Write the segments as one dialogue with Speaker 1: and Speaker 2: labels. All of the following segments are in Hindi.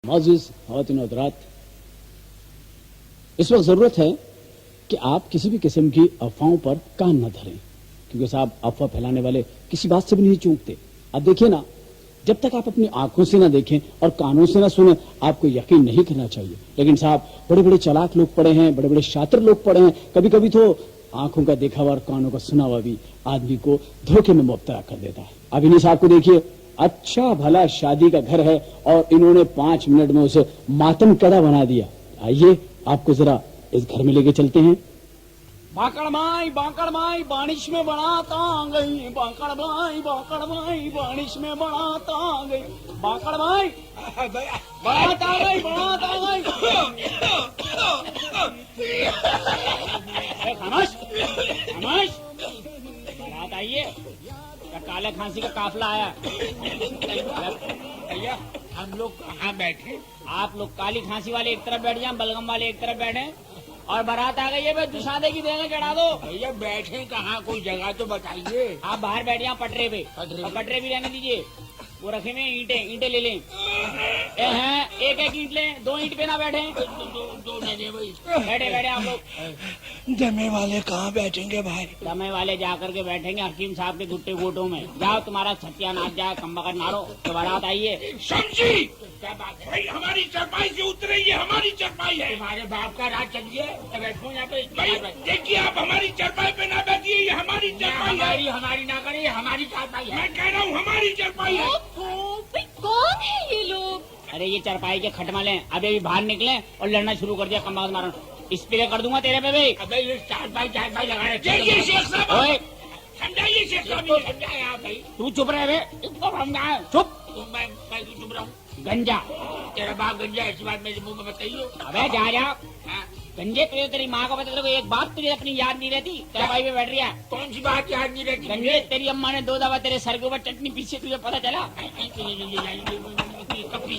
Speaker 1: मौजूद ख़वातीन हज़रात, इस वक्त जरूरत है कि आप किसी भी किस्म की अफवाहों पर कान न धरें, क्योंकि साहब अफवाह फैलाने वाले किसी बात से भी नहीं चूकते। अब देखिए ना, जब तक आप अपनी आंखों से ना देखें और कानों से ना सुने, आपको यकीन नहीं करना चाहिए। लेकिन साहब बड़े बड़े चालाक लोग पड़े हैं, बड़े बड़े शातिर लोग पड़े हैं, कभी कभी तो आंखों का देखा हुआ और कानों का सुना हुआ भी आदमी को धोखे में मुब्तला कर देता है। अब इन्हीं साहब को देखिए, अच्छा भला शादी का घर है और इन्होंने 5 मिनट में उसे मातम कदा बना दिया। आइए आपको जरा इस घर में लेके चलते हैं।
Speaker 2: बांकड़ माई बारिश में बनाता गई, बांकड़ माई बारिश में बनाता गई, बांकड़ माई बनाता गई। खामोश खामोश, बात आइए, काले खांसी का काफिला आया। भैया हम लोग कहाँ बैठे? आप लोग काली खांसी वाले एक तरफ बैठ जाए, बलगम वाले एक तरफ बैठे और बारात आ गई है, बस दुशादे की देंगे चढ़ा दो।
Speaker 3: भैया बैठे कहाँ, कोई जगह तो बताइए।
Speaker 2: आप बाहर बैठ जाए पटरे पे, पटरे भी रहने दीजिए। वो रखे में ईंटे ले लें। हैं एक ईंट लें, 2 ईंट पे ना बैठे।
Speaker 3: दो बैठे
Speaker 2: बैठे आप लोग।
Speaker 3: दमे वाले कहाँ बैठेंगे भाई?
Speaker 2: दमे वाले जाकर के बैठेंगे हकीम साहब के गुट्टे गोटों में। जाओ तुम्हारा सत्यानाश जाए, कम्बकत मारो तो बारात आइए।
Speaker 3: समझी क्या बात है भाई? हमारी चरपाई से उतरे, ये हमारी चरपाई है। तुम्हारे बाप का राज चलिए, बैठो यहाँ पे। देखिए आप हमारी चरपाई पे ना बैठिए, ये हमारी चरपाई है। हमारी ना करिए, हमारी चरपाई है। मैं कह रहा हूँ हमारी चरपाई है।
Speaker 4: कौन है ये लोग?
Speaker 2: अरे ये चरपाई के खटमले अभी अभी बाहर निकले और लड़ना शुरू कर दिया। कम्बकत मारो, स्प्रे कर दूंगा तेरे पे भी।
Speaker 3: अबे ये चारपाई लगाए। शेख साहब समझाइए, शेख साहब समझाए आप भाई।
Speaker 2: तू चुप रहे, चुप।
Speaker 3: मैं चुप रहा हूँ।
Speaker 2: गंजा
Speaker 3: तेरा बाप गंजा, ऐसी बात मेरे मुंह में बताइए।
Speaker 2: अबे जा गंजे, तुझे तेरी माँ को बता, तेरे एक बात तुझे अपनी याद नहीं रहती? तेरा भाई पे बैठ रही है।
Speaker 3: कौन सी बात याद नहीं रहती?
Speaker 2: गंजे, तेरी अम्मा ने 2 दफा तेरे सर के ऊपर चटनी पीछे, तुझे पता चला?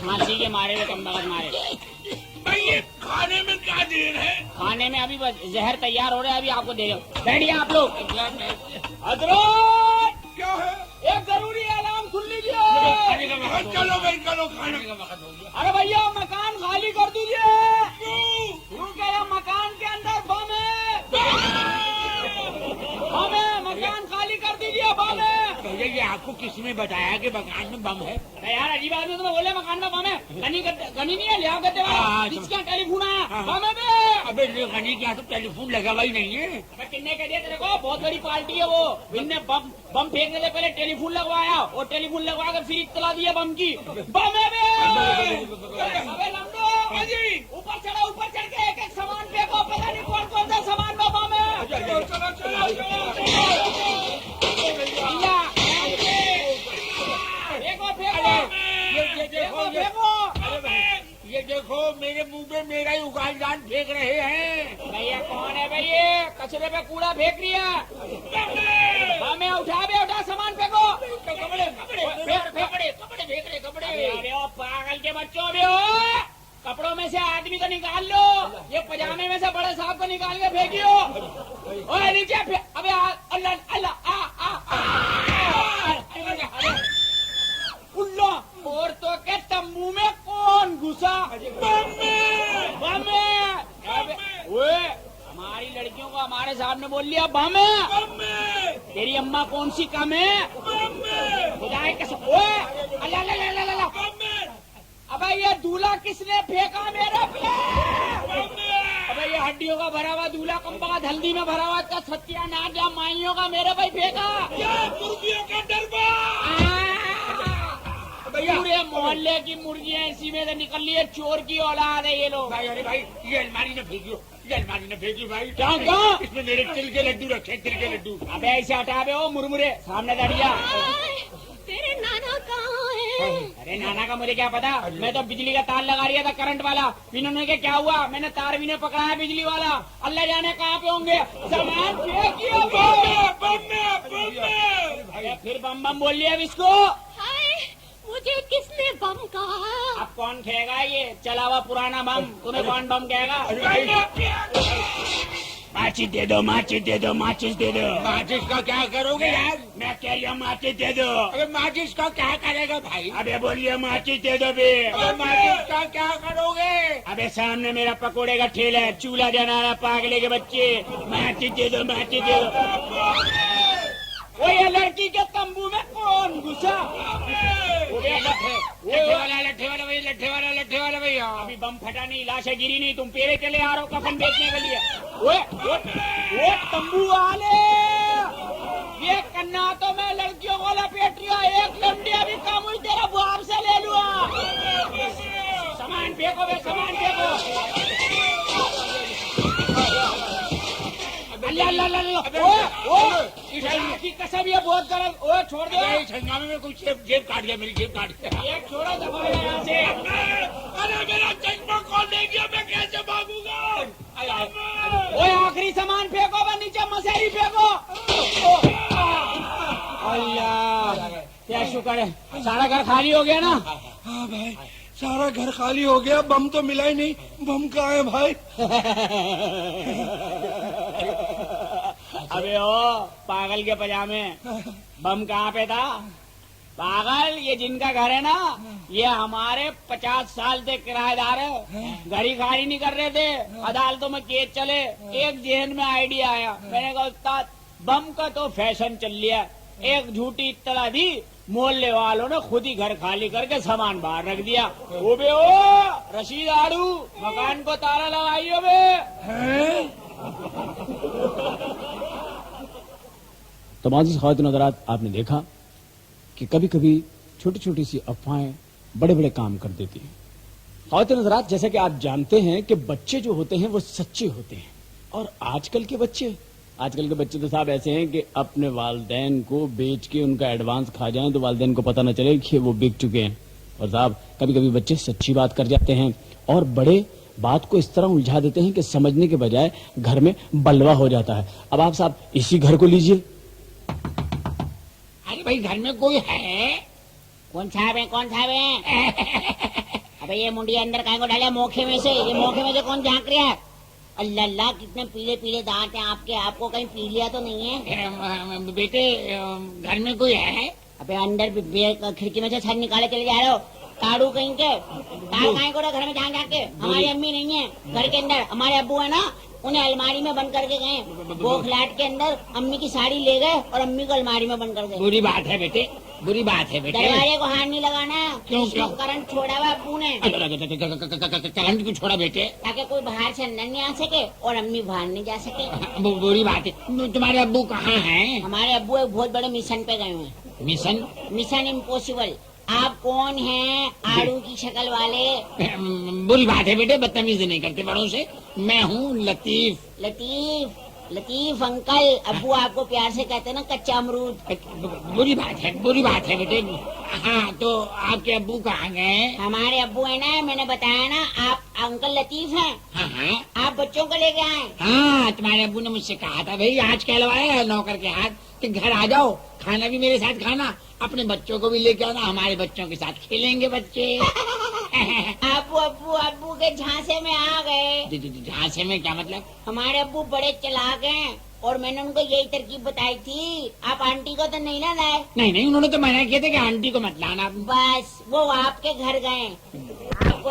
Speaker 2: खांसी के मारे हुए कम्बकत मारे।
Speaker 3: भाई ये खाने में क्या देर है?
Speaker 2: खाने में अभी बस जहर तैयार हो रहा है, अभी आपको दे रहे हो। बैठिए आप लोग।
Speaker 3: क्या है?
Speaker 2: एक जरूरी ऐलान सुन लीजिए।
Speaker 3: चलो भाई चलो, खाने का वक्त हो गया।
Speaker 2: अरे भैया मकान खाली कर दीजिए।
Speaker 3: क्यों?
Speaker 2: मकान के अंदर बम है, मकान खाली कर दीजिए, बम है।
Speaker 3: भैया ये आपको किसने बताया कि मकान में बम है?
Speaker 2: अरे यार अजीब आदमी, तुम्हें बोले मकान में बम है। गनी नहीं है, लिया करते जिसका टेलीफोन आया बम है बे।
Speaker 3: अबे गनी क्या तो टेलीफोन लगा हुआ ही नहीं है।
Speaker 2: अबे किन्ने कह दिया तेरे को? बहुत बड़ी पार्टी है वो। इनने बम फेंकने से पहले टेलीफोन लगवाया और टेलीफोन लगवा कर फिर इत्तला दिया बम की। बम है बे। अबे लंडो, ऊपर चढ़ के एक सामान फेंको, पता नहीं कौन कौन सा सामान में बम है।
Speaker 3: ये देखो मेरे मुंह पे मेरा ही उगाल जान फेंक रहे हैं।
Speaker 2: भैया कौन है भैया? कचरे पे कूड़ा फेंक रही है। हमें उठा सामान फेंको।
Speaker 3: कपड़े
Speaker 2: अरे ओ पागल के बच्चों भी हो, कपड़ों में से आदमी को निकाल लो, ये पजामे में से बड़े साहब को निकाल के फेंकियो। ओए नीचे अबे अल्लाह अल्लाह उल्ला, और तो के तम्बू में कौन घुसा? बम है। ओए हमारी लड़कियों को हमारे साहब ने बोल लिया बम है। तेरी अम्मा कौन सी कम है? खुदा की कसम। ओए अल्लाह, अबे ये दूल्हा किसने फेंका मेरे पे? अबे ये हड्डियों का भरा हुआ दूल्हा, कम्बकत हल्दी में भरा हुआ का सत्यानाश जा माइयों का मेरे पे फेंका।
Speaker 3: मुर्गियों का डरबा।
Speaker 2: पूरे मोहल्ले की मुर्गियां इसी में से निकल ली है। चोर की औलाद है ये लोग।
Speaker 3: भाई अरे भाई ये अलमारी ने फेंकियो, भाई।
Speaker 2: क्या
Speaker 3: इसमें मेरे तिल के लड्डू रखे, तिल के लड्डू।
Speaker 2: अबे ऐसे हटा बे, ओ मुरमुरे सामने दड़िया।
Speaker 4: तेरे नाना कहाँ है?
Speaker 2: अरे नाना का मुझे क्या पता, मैं तो बिजली का तार लगा रहा था, करंट वाला। इन्होंने के क्या हुआ, मैंने तार भी नहीं पकड़ा बिजली वाला। अल्लाह जाने कहाँ पे होंगे। सामान फेंकियो। फिर बम बम बोल लिया अब इसको।
Speaker 4: मुझे किसने बम कहा?
Speaker 2: अब कौन कहेगा? ये चला हुआ पुराना बम, तुम्हें कौन बम कहेगा? माचिस दे दो, माचिस दे दो, माचिस दे दो।
Speaker 3: माचिस का क्या करोगे यार?
Speaker 2: मैं कह रही हूँ माचिस दे दो।
Speaker 3: अबे माचिस का क्या करेगा भाई?
Speaker 2: अबे बोलिए माचिस दे दो बे।
Speaker 3: अबे माचिस का क्या करोगे?
Speaker 2: अबे सामने मेरा पकोड़े का ठेला है, चूल्हा जलाना पागले के बच्चे। माचिस दे दो, माचिस दे दो। वो ये लड़की के तंबू में कौन घुसा?
Speaker 3: लट्ठे वाला भैया।
Speaker 2: अभी बम फटा नहीं, लाशें गिरी नहीं, तुम पेरे चले आ रहे हो कफन बेचने के लिए। वो तंबू वाले, ये कन्ना तो मैं लड़कियों को लपेट रहा, एक लंडी अभी कम हुई तेरा बाप से ले लूंगा। सामान फेंको बे, सामान फेंको। की कसम ये बहुत गलत। ओ छोड़ दो,
Speaker 3: संगामी में कुछ जेब काट गया, मेरी जेब काट गया।
Speaker 2: ये छोड़ो दबा यहाँ से।
Speaker 3: अरे मेरा चश्मा कौन ले गया? मैं कैसे भागूंगा?
Speaker 2: वो आखिरी सामान फेंको बे, नीचे मसेरी फेंको। अल्लाह क्या शुक्र है, सारा घर खाली हो गया ना।
Speaker 3: हाँ भाई, सारा घर खाली हो गया। बम तो मिला ही नहीं। बम कहाँ है भाई?
Speaker 2: अबे ओ पागल के पजामे, बम कहाँ पे था? पागल, ये जिनका घर है ना, ये हमारे 50 साल से किराएदार है। घर ही खाली नहीं कर रहे थे, अदालतों में केस चले। एक जहन में आइडिया आया, मैंने कहा उस्ताद बम का तो फैशन चल लिया। एक झूठी इत्तला दी, मोहल्ले वालों ने खुद ही घर खाली करके सामान बाहर रख दिया। ओ बे ओ रशीद आड़ू, मकान को ताला लगाइयो बे।
Speaker 1: तो माजी ख्वातीन हज़रात, आपने देखा कि कभी कभी छोटी छोटी सी अफवाहें बड़े बड़े काम कर देती हैं। ख्वातीन हज़रात, जैसे कि आप जानते हैं कि बच्चे जो होते हैं वो सच्चे होते हैं, और आजकल के बच्चे तो साहब ऐसे हैं कि अपने वालिदैन को बेच के उनका एडवांस खा जाएं तो वालिदैन को पता न चले कि वो बिक चुके हैं। और साहब कभी कभी बच्चे सच्ची बात कर जाते हैं और बड़े बात को इस तरह उलझा देते हैं कि समझने के बजाय घर में बलवा हो जाता है। अब आप साहब इसी घर को लीजिए।
Speaker 3: अरे भाई, घर में कोई है?
Speaker 2: कौन साहब है, कौन साहब है? अबे ये मुंडी अंदर काहे को डाला मोखे में से? ये मोखे में से कौन झांक रहा है? अल्लाह अल्लाह, कितने पीले पीले दांत हैं आपके, आपको कहीं पी लिया तो नहीं है?
Speaker 3: बेटे, घर में कोई है?
Speaker 2: अबे अंदर खिड़की में से सर निकाले चले जा रहे हो, ताड़ू कहीं के। ताड़ काहे को घर में झांक झांक के? हमारी अम्मी नहीं है घर के अंदर, हमारे अब्बू है ना, उन्हें अलमारी में बंद करके गए। वो फ्लैट के अंदर अम्मी की साड़ी ले गए और अम्मी को अलमारी में बंद कर गए।
Speaker 3: बुरी बात है बेटे, बुरी बात है बेटे।
Speaker 2: दरवाजे को हाथ नहीं लगाना।
Speaker 3: क्यों?
Speaker 2: करंट छोड़ा हुआ अब्बू ने।
Speaker 3: करंट क्यों छोड़ा बेटे?
Speaker 2: ताकि कोई बाहर से अंदर नहीं आ सके और अम्मी बाहर नहीं जा सके।
Speaker 3: बुरी बात है। तुम्हारे अब्बू कहाँ हैं?
Speaker 2: हमारे अब्बू एक बहुत बड़े मिशन पे गए हुए। Mission impossible. आप कौन हैं? आड़ू की शक्ल वाले।
Speaker 3: बुरी बात है बेटे, बदतमीजी नहीं करते बड़ों से। मैं हूँ लतीफ।
Speaker 2: लतीफ अंकल, अब्बू आपको प्यार से कहते हैं ना कच्चा अमरूद।
Speaker 3: बुरी बात है बेटे। हाँ, तो आपके अब्बू कहाँ गए?
Speaker 2: हमारे अब्बू है ना, मैंने बताया ना, आप अंकल लतीफ हैं।
Speaker 3: हाँ,
Speaker 2: आप बच्चों को लेके आए।
Speaker 3: हाँ, तुम्हारे अब्बू ने मुझसे कहा था भाई, आज कहलवाया है नौकर के हाथ कि घर आ जाओ, खाना भी मेरे साथ खाना, अपने बच्चों को भी लेके आना, हमारे बच्चों के साथ खेलेंगे बच्चे।
Speaker 2: अब्बू के झांसे में आ गए।
Speaker 3: झांसे में क्या मतलब?
Speaker 2: हमारे अब्बू बड़े चालाक हैं और मैंने उनको यही तरकीब बताई थी। आप आंटी को तो नहीं ना लाए?
Speaker 3: नहीं, उन्होंने तो मना किया था कि आंटी को मत लाना।
Speaker 2: बस वो आपके घर गए, आपको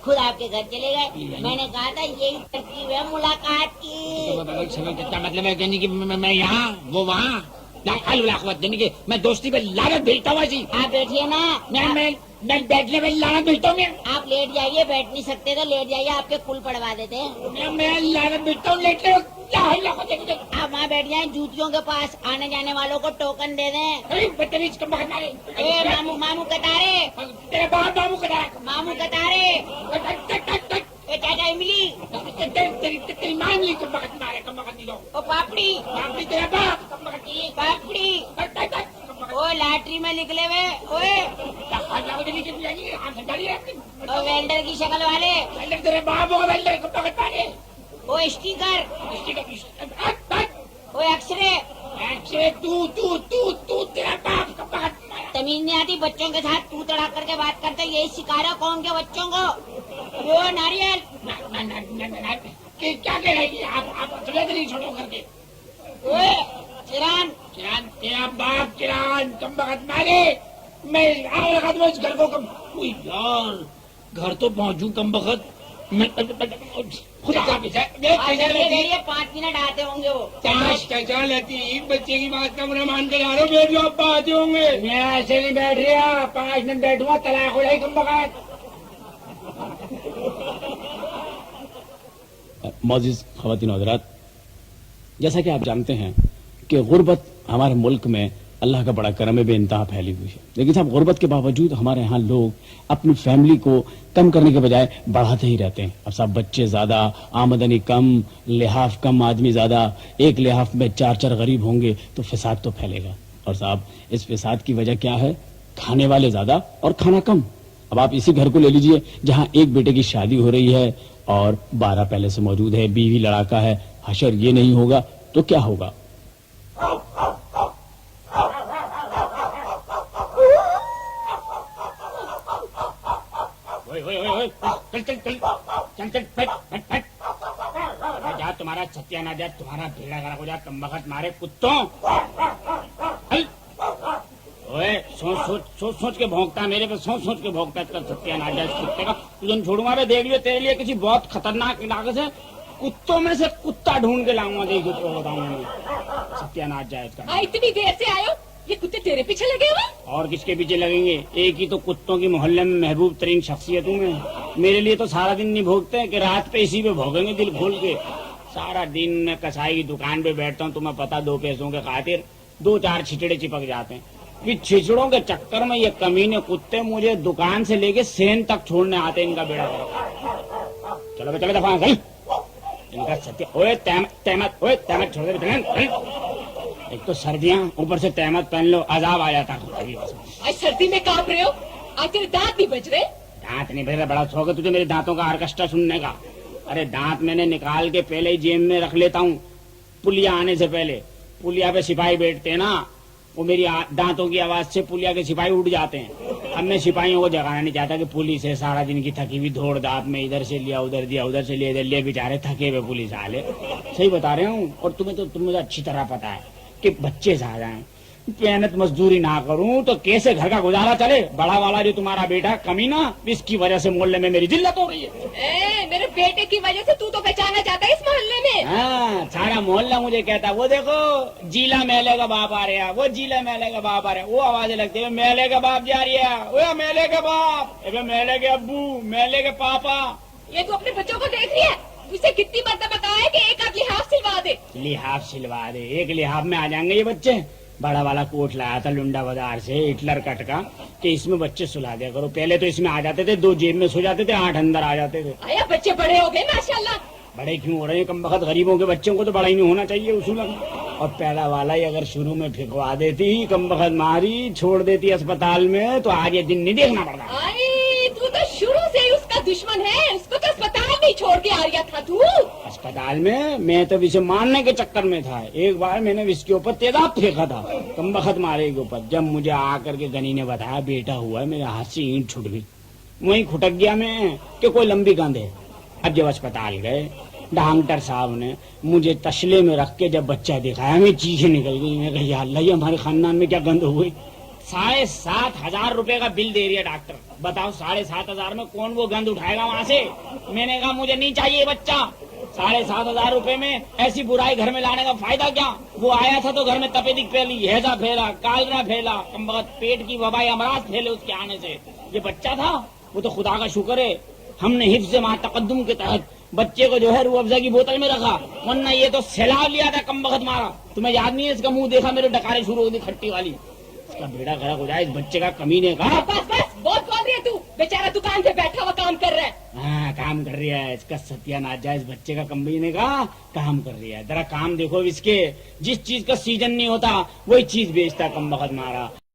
Speaker 2: खुद आपके घर चले गए। मैंने कहा था यही तरकीब है मुलाकात की।
Speaker 3: क्या मतलब है कहने की मैं यहाँ वो वहाँ? मैं दोस्ती पे लानत भेजता हूँ।
Speaker 2: आप बैठिए ना।
Speaker 3: मैं बैठने में लानत भेजता हूँ।
Speaker 2: आप लेट जाइए, बैठ नहीं सकते तो लेट जाइए, आपके कुल पड़वा देते हैं।
Speaker 3: मैं लानत भेजता हूँ, लेट
Speaker 2: आप वहाँ बैठ जाएं, जूतियों के पास आने जाने वालों को टोकन दे दें।
Speaker 3: बदतमीज कम
Speaker 2: मामू कतारे,
Speaker 3: तेरे बाप
Speaker 2: मामू कतारे, चाचा इमली,
Speaker 3: तेरी माँ इमली कम मारे, कम
Speaker 2: ओ पापड़ी,
Speaker 3: तेरा बाप
Speaker 2: पापड़ी, ओ लैटरी में निकले हुए, ओए ओ वेल्डर की शक्ल वाले,
Speaker 3: तेरे बाप होगा वेल्डर, कम मारे।
Speaker 2: ओ स्टिकर, ओ एक्सरे,
Speaker 3: तू तेरा बाप कम मारा।
Speaker 2: तमीज नहीं आती, बच्चों के साथ तू तड़ा करके बात करते, यही सिखा रहा कौन के बच्चों को? वो नारियल,
Speaker 3: क्या कह रही है आप चले नहीं छोड़ो करके।
Speaker 2: ओए चिरान,
Speaker 3: चिरान तेरा बाप चिरान कम बखत मारे, मैं आग लगा दूंगा इस घर को कम। ओए यार घर तो पहुंचू कम बखत, मैं खुदा हाफिज़ है।
Speaker 2: 5 मिनट आते होंगे वो।
Speaker 3: चाचा लतीफ बच्चे की बात का बुरा मान कर आ रहे हो, बैठ जाओ आप आते होंगे। मैं ऐसे नहीं बैठ रहा, 5 मिनट बैठूंगा तलाक हो जाएगी कम बखत।
Speaker 1: मौजूद ख़वातीन और हज़रात, जैसा कि आप जानते हैं कि गुर्बत हमारे मुल्क में अल्लाह का बड़ा करम है, बेइंतहा फैली हुई है। लेकिन साहब गुर्बत के बावजूद हमारे यहाँ लोग अपनी फैमिली को कम करने के बजाय बढ़ाते ही रहते हैं। अब साहब बच्चे ज्यादा, आमदनी कम, लिहाफ कम, आदमी ज्यादा, एक लिहाफ में 4 गरीब होंगे तो फिसाद तो फैलेगा। और साहब इस फिसाद की वजह क्या है? खाने वाले ज्यादा और खाना कम। अब आप इसी घर को ले लीजिए जहाँ एक बेटे की शादी हो रही है और 12 पहले से मौजूद है, बीवी लड़ाका है। हशर ये नहीं होगा तो क्या होगा?
Speaker 3: जा तुम्हारा सत्यानाश, तुम्हारा भेड़ा गड़ा हो जा कम बखत मारे कुत्तों। ओए सोच के भौंकता मेरे पे, सोच के भौंकता इसका सत्यानाश इस कुत्ते का। तुझे छोड़ूंगा मैं, देख लियो तेरे लिए किसी बहुत खतरनाक इलाके से कुत्तों में से कुत्ता ढूंढ के लाऊंगा, देखो तो बताऊंगा सत्यानाश जाए इसका।
Speaker 4: इतनी देर से आयो, ये कुत्ते तेरे पीछे लगे हुए?
Speaker 3: और किसके पीछे लगेंगे? एक ही तो कुत्तों की मोहल्ले में महबूब तरीन शख्सियत हूँ मैं। मेरे लिए तो सारा दिन नहीं भोगते हैं कि रात पे इसी पे भोगेंगे दिल खोल के। सारा दिन मैं कसाई की दुकान पे बैठता हूँ, तुम्हें पता 2 पैसों के खातिर 2-4 छिचड़े चिपक जाते हैं। ये छिचड़ों के चक्कर में ये कमीने कुत्ते मुझे दुकान से लेके सेन तक छोड़ने आते हैं। इनका बेड़ा चलो चलो दफा चल इनका सत्य। ओए तहमत छोड़ दे। एक तो सर्दियाँ, ऊपर से तहमत पहन लो, अजाब आ जाता है।
Speaker 4: आज सर्दी में कांप रहे हो? आज तेरे दांत नहीं बज रहे?
Speaker 3: दांत नहीं बज रहे? बड़ा शौक है तुझे मेरे दांतों का आर्केस्ट्रा सुनने का। अरे दांत मैंने निकाल के पहले ही जेब में रख लेता हूँ, पुलिया आने से पहले। पुलिया पे सिपाही बैठते हैं ना, वो मेरी दांतों की आवाज से पुलिया के सिपाही उठ जाते हैं। अब मैं सिपाहियों को जगाना नहीं चाहता कि पुलिस है, सारा दिन की थकी हुई दौड़ दाप में, इधर से लिया उधर दिया, उधर से लिया इधर लिया, बेचारे थके हुए पुलिस वाले। सही बता रहे हूँ। और तुम्हें अच्छी तरह पता है कि बच्चे ज्यादा हैं, मेहनत मजदूरी ना करूं तो कैसे घर का गुजारा चले। बड़ा वाला जो तुम्हारा बेटा कमीना, इसकी वजह से मोहल्ले में मेरी जिल्लत हो रही है।
Speaker 4: मेरे बेटे की वजह से तू तो पहचाना जाता है इस मोहल्ले में।
Speaker 3: हाँ, सारा मोहल्ला मुझे कहता है, वो देखो जीला मेले का बाप आ रहा है, वो जीला मेले का बाप आ रहा है। वो आवाजें लगती है, मेले का बाप जा रही है, वो मेले के बाप, मेले के अब्बू, मेले के पापा।
Speaker 4: ये तू अपने बच्चों को देख रही है? उसे कितनी मरतबा कहा है कि एक आध लिहाफ सिलवा दे।
Speaker 3: लिहाफ सिलवा दे? एक लिहाफ में आ जाएंगे ये बच्चे। बड़ा वाला कोट लाया था लुंडा बाजार से, हिटलर कट का, कि इसमें बच्चे सुला दिया करो। पहले तो इसमें आ जाते थे, 2 जेब में सो जाते थे, 8 अंदर आ जाते थे।
Speaker 4: आया बच्चे बड़े हो गए माशाल्लाह।
Speaker 3: बड़े क्यों हो रहे हैं? कम बखत गरीबों के बच्चों को तो बड़ा ही नहीं होना चाहिए उसूल। और पहला वाला ही अगर शुरू में फिकवा देती, कम बखत मारी छोड़ देती अस्पताल में, तो आज ये दिन नहीं देखना पड़ता।
Speaker 4: तू तो शुरू से ही उसका दुश्मन है, उसको तो अस्पताल में ही छोड़ के आ रहा था तू।
Speaker 3: अस्पताल में? मैं तो विषय मारने के चक्कर में था। एक बार मैंने इसके ऊपर तेजाब फेंका था, कम बखत मारे के ऊपर। जब मुझे आकर के गनी ने बताया बेटा हुआ है, मेरे हाथ से ईंट छूट गई। वहीं खुटक गया मैं कि कोई लंबी गंध है। अब जब अस्पताल गए, डॉक्टर साहब ने मुझे तसले में रख के जब बच्चा दिखाया, मैं चीखें निकल गई। मैं कहा अल्लाह, ये हमारे खानदान में क्या गंद हो गई। 7,500 रुपए का बिल दे रही है डॉक्टर। बताओ 7,500 में कौन वो गंद उठाएगा वहाँ से? मैंने कहा मुझे नहीं चाहिए बच्चा। 7,500 रुपए में ऐसी बुराई घर में लाने का फायदा क्या? वो आया था तो घर में तपेदिक फैली, हैजा फैला, कालरा फैला, कम वक्त पेट की वबाई अमराज फैले उसके आने से। ये बच्चा था, वो तो खुदा का शुक्र है हमने हिफ्ज़ मा तकद्दुम के तहत बच्चे को जो है रूह अफ़ज़ा की बोतल में रखा, वरना ये तो सैलाब लिया था, कम वक्त मारा। तुम्हें याद नहीं है? इसका मुंह देखा मेरे डकारे शुरू हो गई खट्टी वाली। इसका बेड़ा खड़ा हो जाए इस बच्चे का कमीने का।
Speaker 4: बस बहुत बोल रही है तू, बेचारा दुकान पे बैठा हुआ काम कर रहा है।
Speaker 3: हाँ, काम कर रहा है। इसका सत्यानाश जाए इस बच्चे का कमीने का, काम कर रहा है। जरा काम देखो इसके। जिस चीज का सीजन नहीं होता वही चीज बेचता, कम वक्त मारा।